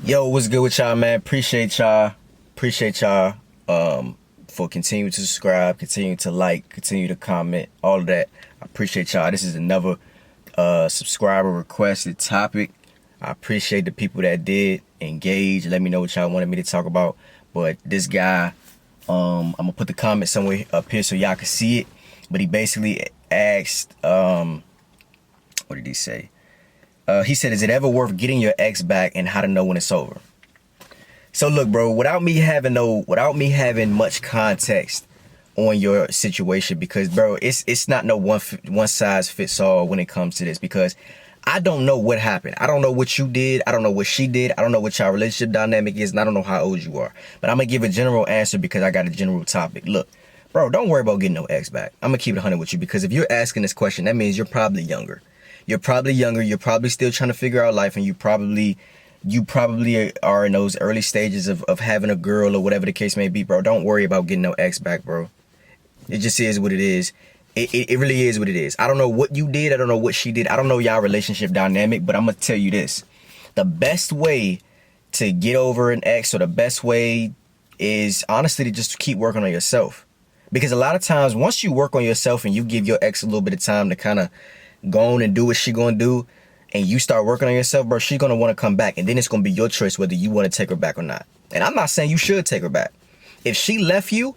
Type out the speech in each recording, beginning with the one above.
Yo, what's good with y'all, man? Appreciate y'all. Appreciate y'all for continuing to subscribe, continue to like, continue to comment, all of that. I appreciate y'all. This is another subscriber requested topic. I appreciate the people that did engage. Let me know what y'all wanted me to talk about. But this guy, I'm gonna put the comment somewhere up here so y'all can see it. But he basically asked, what did he say? He said, is it ever worth getting your ex back and how to know when it's over? So look, bro, without me having much context on your situation, because bro, it's not no one size fits all when it comes to this, because I don't know what happened. I don't know what you did. I don't know what she did. I don't know what your relationship dynamic is, and I don't know how old you are. But I'm gonna give a general answer because I got a general topic. Look, bro, don't worry about getting no ex back. I'm gonna keep it 100 with you, because if you're asking this question, that means you're probably younger. You're probably still trying to figure out life, and you probably are in those early stages of having a girl or whatever the case may be, bro. Don't worry about getting no ex back, bro. It just is what it is. It really is what it is. I don't know what you did. I don't know what she did. I don't know y'all relationship dynamic, but I'm going to tell you this. The best way to get over an ex, or the best way, is honestly to just keep working on yourself. Because a lot of times, once you work on yourself and you give your ex a little bit of time to kind of go on and do what she gonna do, and you start working on yourself, bro, she's gonna want to come back, and then it's gonna be your choice whether you want to take her back or not. And I'm not saying you should take her back. If she left you,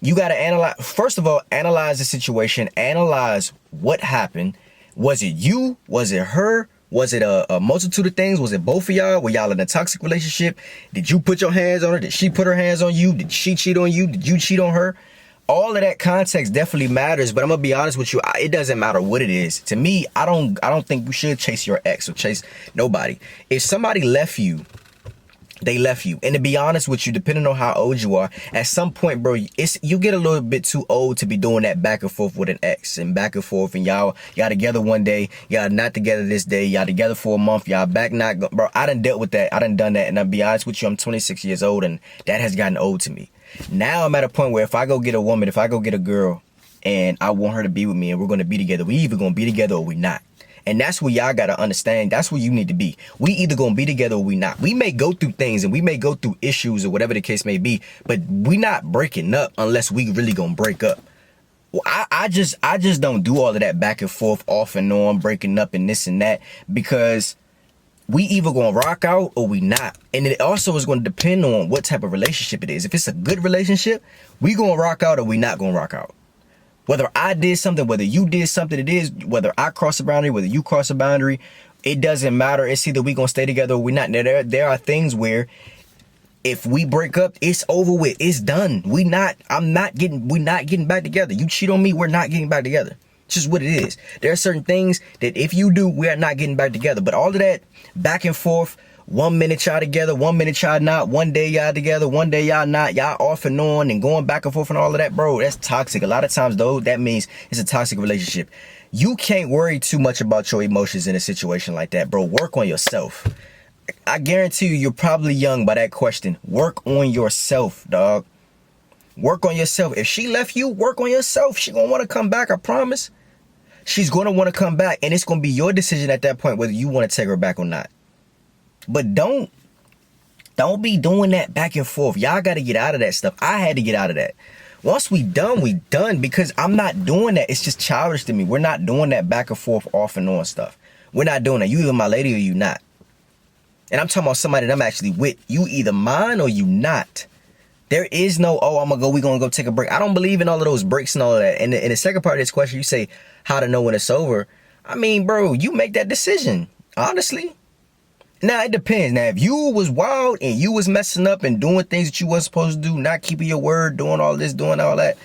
you gotta analyze. First of all, analyze the situation. Analyze what happened. Was it you? Was it her? Was it a multitude of things? Was it both of y'all? Were y'all in a toxic relationship? Did you put your hands on her? Did she put her hands on you? Did she cheat on you? Did you cheat on her? All of that context definitely matters, but I'm gonna be honest with you, it doesn't matter what it is. To me, I don't think you should chase your ex or chase nobody. If somebody left you, they left you. And to be honest with you, depending on how old you are, at some point, bro, you get a little bit too old to be doing that back and forth with an ex, and back and forth, and y'all together one day, y'all not together this day, y'all together for a month, y'all back not, bro. I done dealt with that. I done done that, and I'll be honest with you, I'm 26 years old, and that has gotten old to me. Now I'm at a point where if I go get a woman, if I go get a girl, and I want her to be with me, and we're gonna be together, we either gonna be together or we not. And that's where y'all gotta understand. That's where you need to be. We either gonna be together or we not. We may go through things, and we may go through issues or whatever the case may be, but we not breaking up unless we really gonna break up. Well, I just don't do all of that back and forth, off and on, breaking up and this and that, because we either gonna rock out or we not. And it also is gonna depend on what type of relationship it is. If it's a good relationship, we gonna rock out or we not gonna rock out. Whether I did something, whether you did something, it is, whether I cross a boundary, whether you cross a boundary, it doesn't matter. It's either we gonna stay together or we not. Now, there are things where if we break up, it's over with. It's done. We're not getting back together. You cheat on me, we're not getting back together. It's just what it is. There are certain things that if you do, we are not getting back together. But all of that back and forth, 1 minute y'all together, 1 minute y'all not, one day y'all together, one day y'all not, y'all off and on and going back and forth and all of that, bro, that's toxic. A lot of times, though, that means it's a toxic relationship. You can't worry too much about your emotions in a situation like that, bro. Work on yourself. I guarantee you're probably young by that question. Work on yourself, dog. Work on yourself. If she left you, work on yourself. She gonna want to come back, I promise. She's going to want to come back, and it's going to be your decision at that point whether you want to take her back or not. But don't be doing that back and forth. Y'all got to get out of that stuff. I had to get out of that. Once we done, because I'm not doing that. It's just childish to me. We're not doing that back and forth, off and on stuff. We're not doing that. You either my lady or you not. And I'm talking about somebody that I'm actually with. You either mine or you not. There is no, we gonna go take a break. I don't believe in all of those breaks and all of that. And in the second part of this question, you say how to know when it's over. I mean, bro, you make that decision, honestly. Now, it depends. Now, if you was wild and you was messing up and doing things that you wasn't supposed to do, not keeping your word, doing all this, doing all that,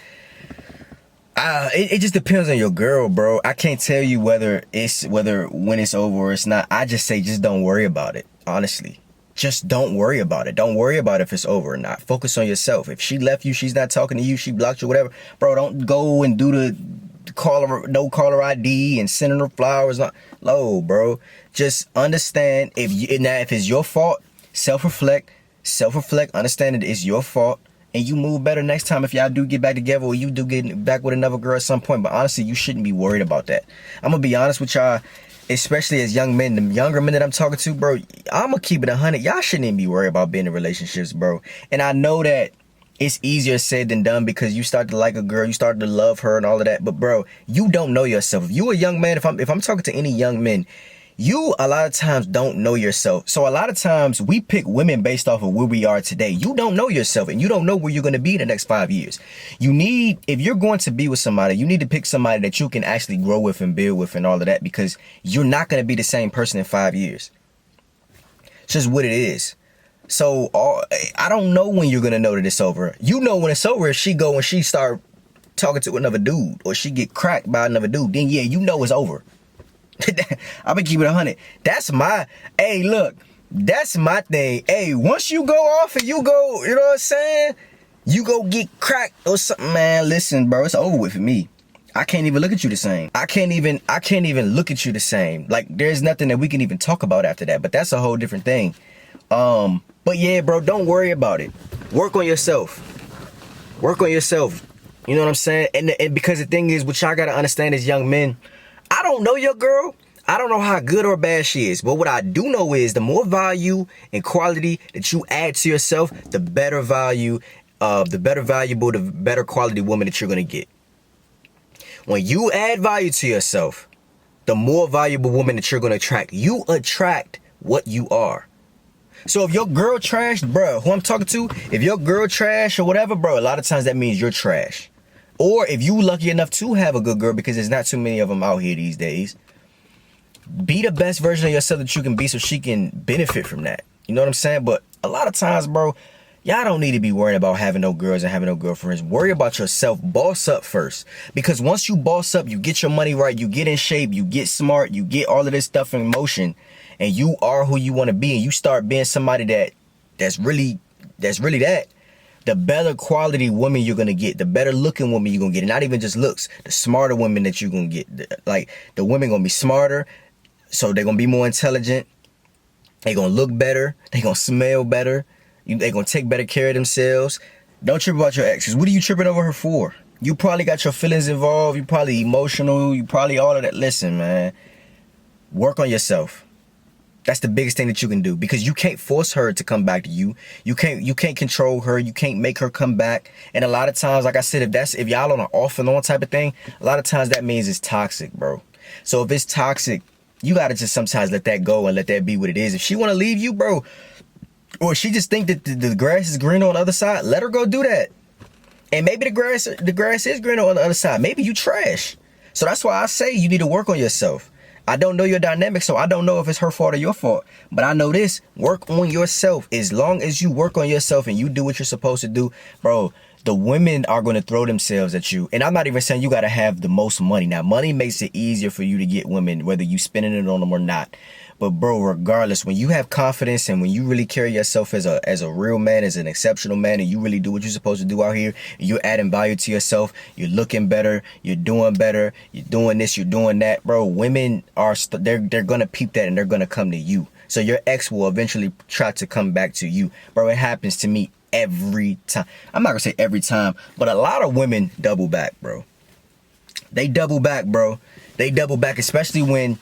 it just depends on your girl, bro. I can't tell you whether when it's over or it's not. I just say just don't worry about it, honestly. Just don't worry about it. Don't worry about if it's over or not. Focus on yourself. If she left you, she's not talking to you, she blocked you, whatever, bro, don't go and do the no caller ID and sending her flowers. No, bro. Just understand if it's your fault, self-reflect, understand that it's your fault, and you move better next time if y'all do get back together or you do get back with another girl at some point. But honestly, you shouldn't be worried about that. I'm gonna be honest with y'all. especially as young men, the younger men that I'm talking to, bro, I'm gonna keep it 100. Y'all shouldn't even be worried about being in relationships, bro. And I know that it's easier said than done because you start to like a girl, you start to love her and all of that. But bro, you don't know yourself. If you a young man, if I'm talking to any young men, you a lot of times don't know yourself. So a lot of times we pick women based off of where we are today. You don't know yourself and you don't know where you're going to be in the next 5 years. You need, if you're going to be with somebody, you need to pick somebody that you can actually grow with and build with and all of that, because you're not going to be the same person in 5 years. It's just what it is. So I don't know when you're going to know that it's over. You know when it's over if she go and she start talking to another dude or she get cracked by another dude. Then yeah, you know it's over. I've been keeping it 100. That's my, hey, look, that's my thing. Hey, once you go off and you go, you know what I'm saying? You go get cracked or something, man. Listen, bro, it's over with for me. I can't even look at you the same. I can't even look at you the same. Like, there's nothing that we can even talk about after that, but that's a whole different thing. But yeah, bro, don't worry about it. Work on yourself. Work on yourself. You know what I'm saying? And because the thing is, what y'all gotta understand as young men, I don't know your girl. I don't know how good or bad she is. But what I do know is the more value and quality that you add to yourself, the better value, the better valuable, the better quality woman that you're going to get. When you add value to yourself, the more valuable woman that you're going to attract. You attract what you are. So if your girl trash, bro, who I'm talking to, if your girl trash or whatever, bro, a lot of times that means you're trash. Or if you lucky enough to have a good girl, because there's not too many of them out here these days, be the best version of yourself that you can be so she can benefit from that. You know what I'm saying? But a lot of times, bro, y'all don't need to be worrying about having no girls and having no girlfriends. Worry about yourself. Boss up first. Because once you boss up, you get your money right, you get in shape, you get smart, you get all of this stuff in motion, and you are who you want to be, and you start being somebody that's really that. The better quality woman you're going to get, the better looking woman you're going to get. And not even just looks, the smarter women that you're going to get. Like, the women going to be smarter, so they're going to be more intelligent. They're going to look better. They're going to smell better. They're going to take better care of themselves. Don't trip about your exes. What are you tripping over her for? You probably got your feelings involved. You probably emotional. You probably all of that. Listen, man. Work on yourself. That's the biggest thing that you can do, because you can't force her to come back to you. You can't control her. You can't make her come back. And a lot of times, like I said, if y'all on an off and on type of thing, a lot of times that means it's toxic, bro. So if it's toxic, you gotta just sometimes let that go and let that be what it is. If she wanna leave you, bro, or she just think that the grass is greener on the other side, let her go do that. And maybe the grass is greener on the other side. Maybe you trash. So that's why I say you need to work on yourself. I don't know your dynamic, so I don't know if it's her fault or your fault. But I know this, work on yourself. As long as you work on yourself and you do what you're supposed to do, bro, the women are going to throw themselves at you. And I'm not even saying you got to have the most money. Now, money makes it easier for you to get women, whether you spending it on them or not. But bro, regardless, when you have confidence and when you really carry yourself as a real man, as an exceptional man, and you really do what you're supposed to do out here, and you're adding value to yourself, you're looking better, you're doing better, you're doing this, you're doing that, bro, women are, they're going to peep that and they're going to come to you. So your ex will eventually try to come back to you. Bro, it happens to me every time. I'm not going to say every time, but a lot of women double back, bro. They double back, bro. They double back, especially when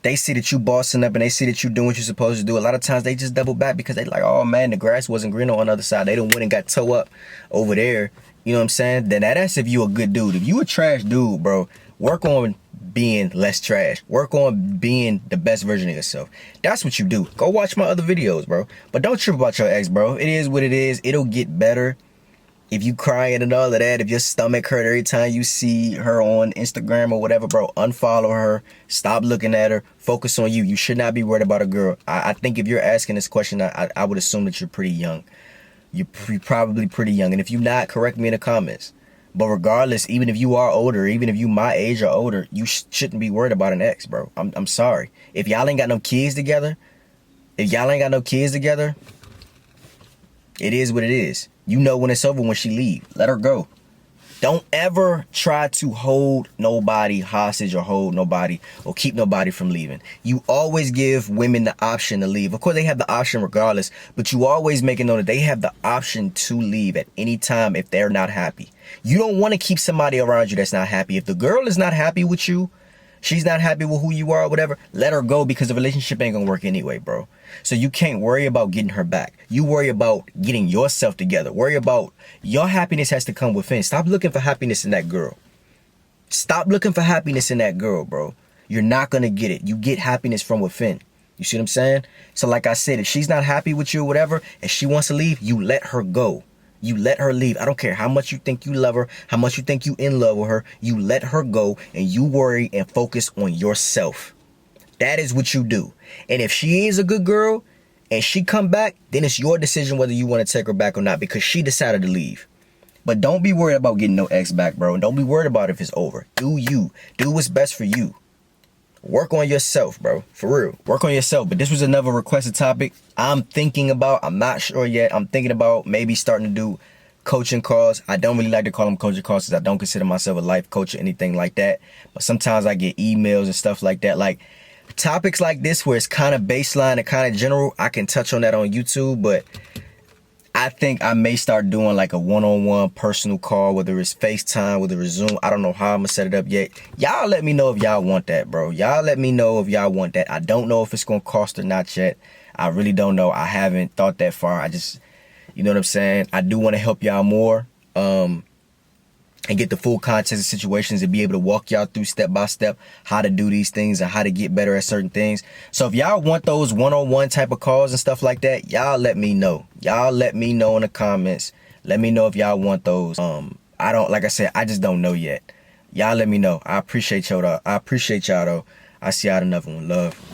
they see that you bossing up and they see that you doing what you're supposed to do. A lot of times they just double back because they like, oh man, the grass wasn't greener on the other side. They done went and got toe up over there. You know what I'm saying? Then that's if you a good dude. If you a trash dude, bro, work on being less trash. Work on being the best version of yourself. That's what you do. Go watch my other videos, bro. But don't trip about your ex, bro. It is what it is. It'll get better. If you crying and all of that, if your stomach hurt every time you see her on Instagram or whatever, bro, unfollow her. Stop looking at her. Focus on you. You should not be worried about a girl. I think if you're asking this question, I would assume that you're pretty young. You're probably pretty young. And if you're not, correct me in the comments. But regardless, even if you are older, even if you my age or older, you shouldn't be worried about an ex, bro. I'm sorry. If y'all ain't got no kids together, it is what it is. You know when it's over when she leave. Let her go. Don't ever try to hold nobody hostage or hold nobody or keep nobody from leaving. You always give women the option to leave. Of course, they have the option regardless, but you always make it known that they have the option to leave at any time if they're not happy. You don't want to keep somebody around you that's not happy. If the girl is not happy with you, She's not happy with who you are or whatever. Let her go, because the relationship ain't gonna work anyway, bro. So you can't worry about getting her back. You worry about getting yourself together. Worry about your happiness has to come within. Stop looking for happiness in that girl. Stop looking for happiness in that girl, bro. You're not gonna get it. You get happiness from within. You see what I'm saying? So like I said, if she's not happy with you or whatever, and she wants to leave, you let her go. You let her leave. I don't care how much you think you love her, how much you think you in love with her. You let her go, and you worry and focus on yourself. That is what you do. And if she is a good girl and she come back, then it's your decision whether you want to take her back or not, because she decided to leave. But don't be worried about getting no ex back, bro. And don't be worried about if it's over. Do you. Do what's best for you. Work on yourself, bro. For real. Work on yourself. But this was another requested topic I'm not sure yet. I'm thinking about maybe starting to do coaching calls. I don't really like to call them coaching calls because I don't consider myself a life coach or anything like that. But sometimes I get emails and stuff like that. Like topics like this where it's kind of baseline and kind of general, I can touch on that on YouTube. But I think I may start doing like a one-on-one personal call, whether it's FaceTime, whether it's Zoom. I don't know how I'm gonna set it up yet. Y'all let me know if y'all want that, bro. Y'all let me know if y'all want that. I don't know if it's gonna cost or not yet. I really don't know. I haven't thought that far. I just, you know what I'm saying? I do want to help y'all more and get the full context of situations and be able to walk y'all through step by step how to do these things and how to get better at certain things. So if y'all want those one-on-one type of calls and stuff like that, y'all let me know. Y'all let me know in the comments. Let me know if y'all want those. Like I said, I just don't know yet. Y'all let me know. I appreciate y'all though. I see y'all in another one. Love.